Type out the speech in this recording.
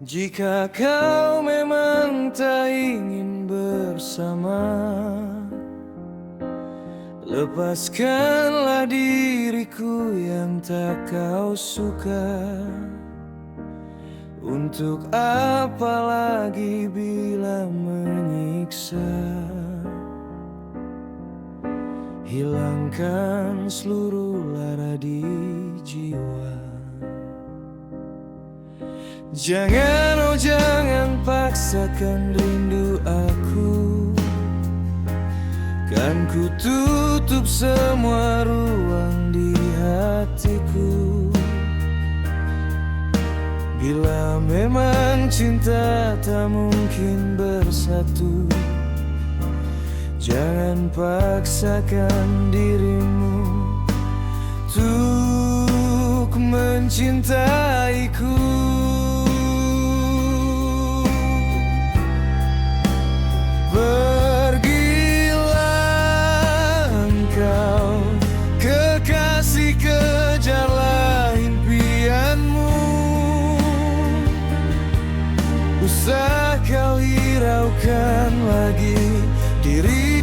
Jika kau memang tak ingin bersama, lepaskanlah diriku yang tak kau suka. Untuk apa lagi bila menyiksa? Hilangkan seluruh lara di jiwa. Jangan, oh jangan paksakan rindu aku. Kan ku tutup semua ruang di hatiku. Bila memang cinta tak mungkin bersatu, jangan paksakan dirimu untuk mencintaiku. Pergilah engkau, kekasih, kejarlah impianmu. Usah kau hiraukan lagi diri